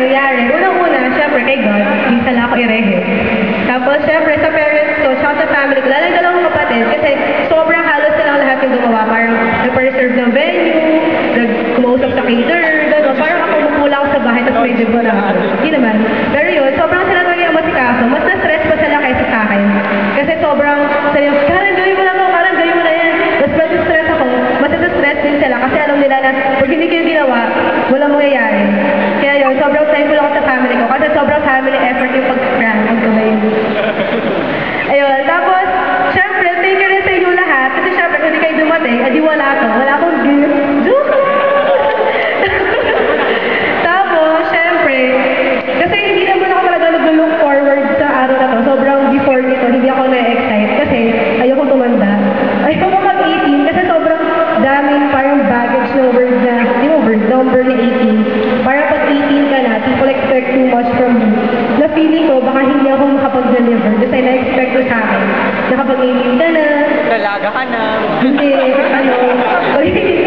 nangyari, unang-una, syempre kay God, minsan lang ako irehe. Tapos, syempre, sa parents ko, tsaka sa family ko, lalo yung dalawang kapatid, kasi sobrang halos silang lahat yung gumawa. Parang nag-reserve ng venue, nag-kumausap sa caterer, gano'n. Parang ako mupula ako sa bahay, tapos may debo na ako. Hindi naman. Pero yun, sobrang sila talaga yung masikaso. Mas na-stress pa sila kaysa sa akin. Kasi sobrang, sabi ko, Karen, gawin mo na to, Karen, gawin mo na yan. Tapos medyo stress ako, mas na-stress din sila kasi alam nila na pag hindi ko yung ginawa, walang mangyayari. Kaya yun, sobrang thankful ako sa family ko kasi sobrang family effort yung pag-prank ang gawin. Ayun, tapos, syempre, thank you rin sa inyo lahat kasi syempre, kung hindi kayo dumating, edi wala ako. Wala akong joke lang. Tapos, syempre, kasi hindi naman ako talaga nag-look forward sa araw na to. Sobrang before nito, hindi ako na-excite kasi ayoko tumanda. Ayoko mag-18 kasi sobrang daming parang baggage na word na, di mo word, number na 18. Parang pag 18 ka na, people expect too much from you. Na feeling ko, baka hindi ako makapag-deliver kasi na-expect ko sa akin. Na kapag 18 ka na, Dalaga ka na. hindi, ano, pag 18